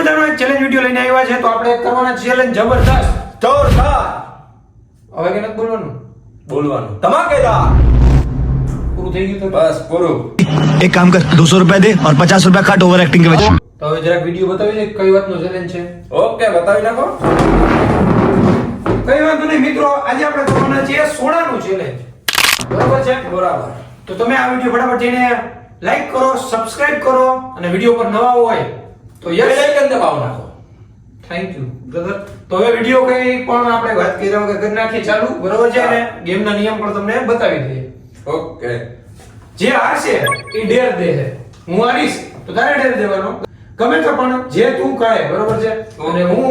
મજાનો એક challenge video લઈને આવ્યા છે. તો આપણે કરવાના ચેલેન્જ જબરદસ્ત જોરદાર. હવે કે નથી બોલવાનું ધમાકેદાર. પૂરું થઈ ગયું તો બસ પૂરું. एक काम कर 200 रुपया दे और 50 रुपया काट ओवर एक्टिंग के वजह से। તો હવે જરાક વિડિયો બતાવી દે કઈ વાતનો ચેલેન્જ છે. ઓકે, બતાવી નાખો. કઈ વાંધો નહીં મિત્રો, આજે આપણે કરવાના છે સોડાનું ચેલેન્જ. બરાબર છે? બરાબર. તો તમે આ વિડિયો ફટાફટ જઈને લાઈક કરો, સબસ્ક્રાઇબ કરો અને વિડિયો પર નવા હોય તો બેલ યસ આઇકન દબાવો નાખો. Thank you brother. તો હવે વિડિયો કઈ પણ આપણે વાત કર્યા વગર કરી નાખીએ ચાલુ. બરાબર છે ને? ગેમના નિયમ પણ તમને બતાવી દઈએ. ઓકે. જે હારશે એ ડેર દે છે. હું હારીશ તો તારે ડેર દેવાનો. ગમે તો પણ જે તું કહે બરાબર છે, અને હું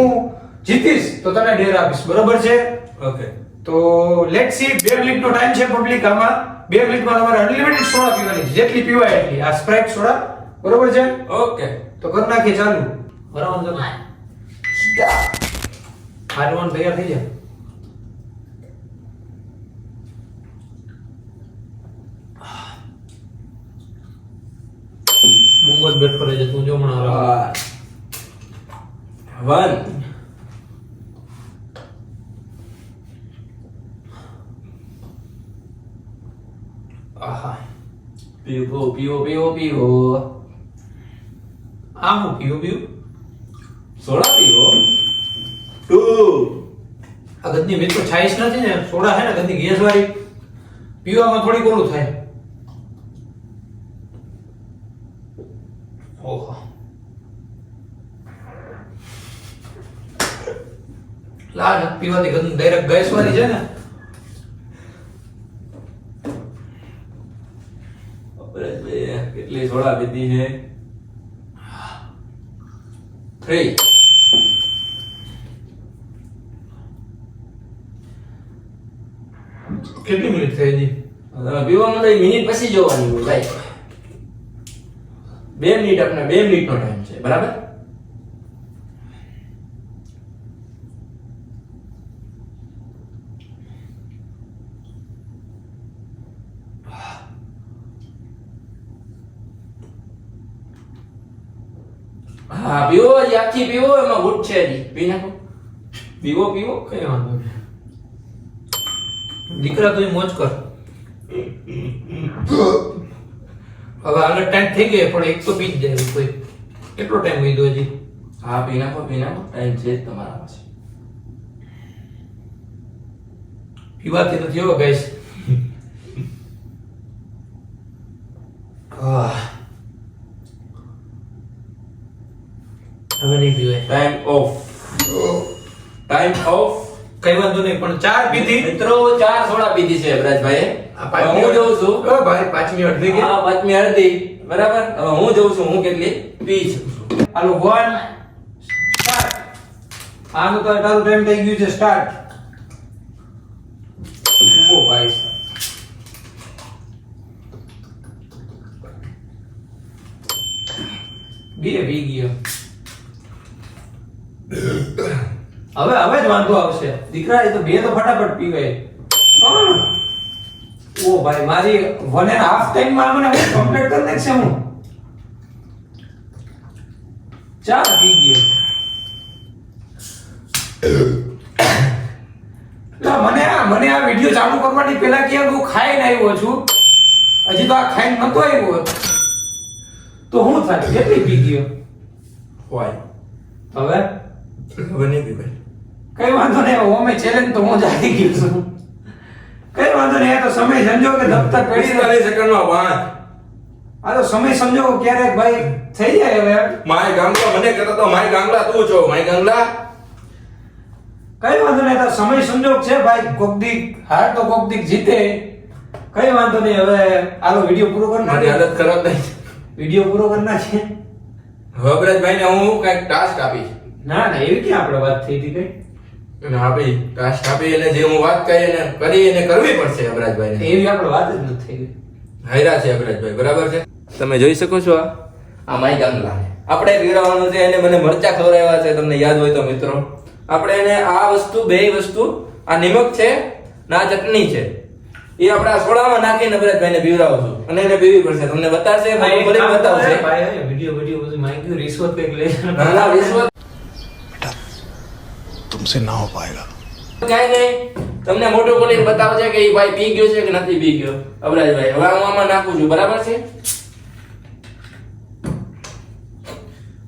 જીતીશ તો તને ડેર આપીશ. બરાબર છે? ઓકે. તો લેટ્સ સી. 2 મિનિટનો ટાઈમ છે પબ્લિક. આમાં 2 મિનિટમાં તમારે અનલિમિટેડ સોડા પીવાની છે, જેટલી પીવાય એટલી. આ સ્પ્રાઇટ સોડા. બરાબર છે? ઓકે. તો કરી નાખીએ ચાલુ. બરાબર છે. હારવાનું તૈયાર થઈ જાય. મોહમ્મદ બેટ કરે છે તું જો હમણાં. 1 આહા પીવો પીવો પીવો પીવો. આ હું પીવું સોડા પીવો. 2 આ ગંદી મિત્રો છાઈસ નથી ને, સોડા છે ને ગંદી ગેસ વાળી, પીવામાં થોડીક ઓલું થાય. ઓહો લાગ પીવાથી ગંદી ડાયરેક્ટ ગેસ વાળી છે ને. કેટલી સોડા પીધી છે? 3 કેટલી મિનિટ થઈ હજી? પીવામાં તો મિનિટ પછી જોવાની હોય ભાઈ. 2 મિનિટ આપણે 2 મિનિટનો ટાઈમ છે. બરાબર. હા પીવો, હજી આખી પીવો, એમાં ગુટ છે હજી. પી નાખો. પીવો પીવો. કઈ વાંધો નહીં. દીકરા તું મોજ કર. હવે આગળ ટાઈમ થઈ ગયો પણ એક તો પી જ જાય કોઈ. કેટલો ટાઈમ વીધો હજી? હા પી નાખો પી નાખો. ટાઈમ છે જ તમારા પાસે. પીવાથી નથી હો ગાઈસ. હવે નહીં પીવાય. Time off. Time off. કઈ વાંધો નહીં પણ 4 પીધી. મિત્રો 4 સોડા પીધી છે અબરાજભાઈ. આ હું જોઉં છું. ઓ ભાઈ 5 મિનિટ થઈ ગઈ. હા 5મી અડધી. બરાબર. હવે હું જોઉં છું હું કેટલી પી છું. હાલો 1 સ્ટાર્ટ. આનું તો તારું ટાઈમ થઈ ગયું છે. સ્ટાર્ટ. ઓ ભાઈ બે પી ગયો. હવે જ વાંધો આવશે. દીકરા એ તો બે તો ફટાફટ પીવાય. ઓ ભાઈ મારી 1.5 ટાઈમમાં મને હું કમ્પ્લીટ કરી નાખશે હું. 4 પી ગયો. મને આ વિડિયો ચાલુ કરવાની પહેલા કે હું ખાઈને આવ્યો છું, હજી તો આ ખાઈને નતો આવ્યો તો હું થાય? કેટલી પી ગયો? હોય હવે હવે નહીં પીવાય. કઈ વાંધો નહીં. ઓમે ચેલેન્જ તો હું જ હારી ગયો છું. કઈ વાંધો નહીં. આ તો સમય સંજોગ કે દફતર પડી 45 સેકન્ડમાં 5. આ તો સમય સંજોગ ક્યારેક ભાઈ થઈ જાય. હવે માય ગાંગલા મને કહેતો તો માય ગાંગલા તું છો. માય ગાંગલા કઈ વાંધો નહીં. આ તો સમય સંજોગ છે ભાઈ. કોક દી હાર તો કોક દી જીતે. કઈ વાંધો નહીં. હવે આલો વિડિયો પૂરો કરી મારી નાખીએ. હાલત ખરાબ થઈ. વિડિયો પૂરો કરી નાખીએ. હવે અબરાજભાઈ ને હું કઈક ટાસ્ક આપીશ. ના ના એવી ક્યાં આપણે વાત થઈ હતી કઈ? અને આપી ટાસ્ક આપી એને જે હું વાત કરી એને કરવી પડશે અબરાજભાઈ ને. એવી આપણે વાત જ નથી થઈ ગઈ. હાયરા છે અબરાજભાઈ. બરાબર છે. તમે જોઈ શકો છો આ માય ગાંગલા આપણે પીવડાવવાનું છે. એને મને મરચા ખવડાવ્યા છે, તમને યાદ હોય તો મિત્રો. આપણે એને આ વસ્તુ બે વસ્તુ, આ નિમક છે ના ચટણી છે, એ આપણા સોડામાં નાખીને નવરાજભાઈને પીવડાવું છું અને એને પીવી પડશે. તમને બતાવશે મને ભલે બતાવશે. ભાઈ વિડિયો બધું માંગ્યું રિશ્વત કઈક લે ના ના વિશ્વાસ तुमसे ना हो पाएगा. કાંઈ નહીં. તમને મોટું બોલીને બતાવશે કે એ ભાઈ પી ગયો છે કે નથી પી ગયો. અબરાજભાઈ હવે હું આમાં નાખું છું, બરાબર છે?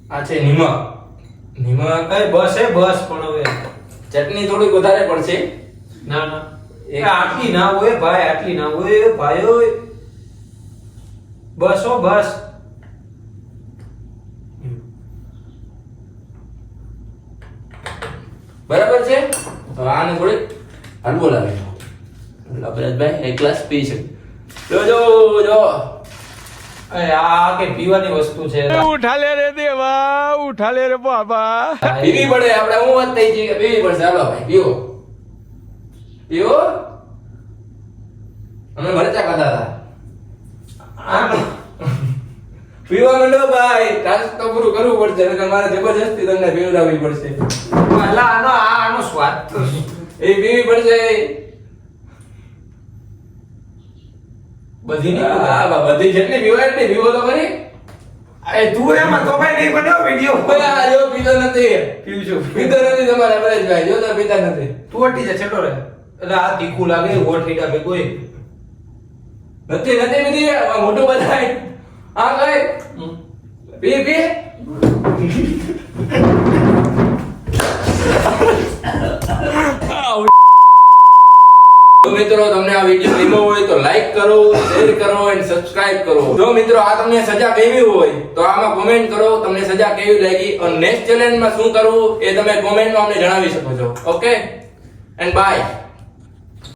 આ છે નિમક. નિમક બસ પણ હવે ચટણી થોડીક વધારે પડશે. ના આટલી ના હોય ભાઈ, આટલી ના હોય ભાઈ ઓય. બસ બસ. બરાબર છે. હવે આને થોડીક હલવો લાગે. અબરાજભાઈ એક ગ્લાસ પી શકે. જો આ કે પીવાની વસ્તુ છે. उठा ले रे देवा, उठा ले रे बाबा. પીવી પડે. આપણે હું વાત થઈ છે કે પીવી પડશે. હાલો ભાઈ પીવો પીવો. અમે મરચા ખાધા હતા. પીવા માંડો ભાઈ. ટાસ્ક તો પૂરું કરવું પડશે એટલે તમારે જબરજસ્તી તમને પીવડાવવી પડશે. આનો સ્વાદ તો એ પીવી પડશે. બધી બધી જેટલી પીવાય એટલી પીવો તો ખરી. તું એમાં તો ભાઈ નહીં બનાવ વિડિયો. ભાઈ આ જો પીતો નથી. પીવું છું. પીતો નથી તમારે અમરેશભાઈ. જો તો પીતા નથી. તું હટી જા છેટો રે. એટલે આ તીખું લાગે ઓઠ હીડા ભેગો નથી પીધી. આ મોટું બધાય. આ કઈ પી પી. તો મિત્રો તમને આ વિડિયો ગમ્યો હોય તો લાઈક કરો, શેર કરો અને સબસ્ક્રાઇબ કરો. જો મિત્રો આ તમને સજા કેવી હોય તો આમાં કોમેન્ટ કરો તમને સજા કેવી લાગી અને નેક્સ્ટ ચેલેન્જમાં શું કરવું એ તમે કોમેન્ટમાં અમને જણાવી શકો છો. Okay and by.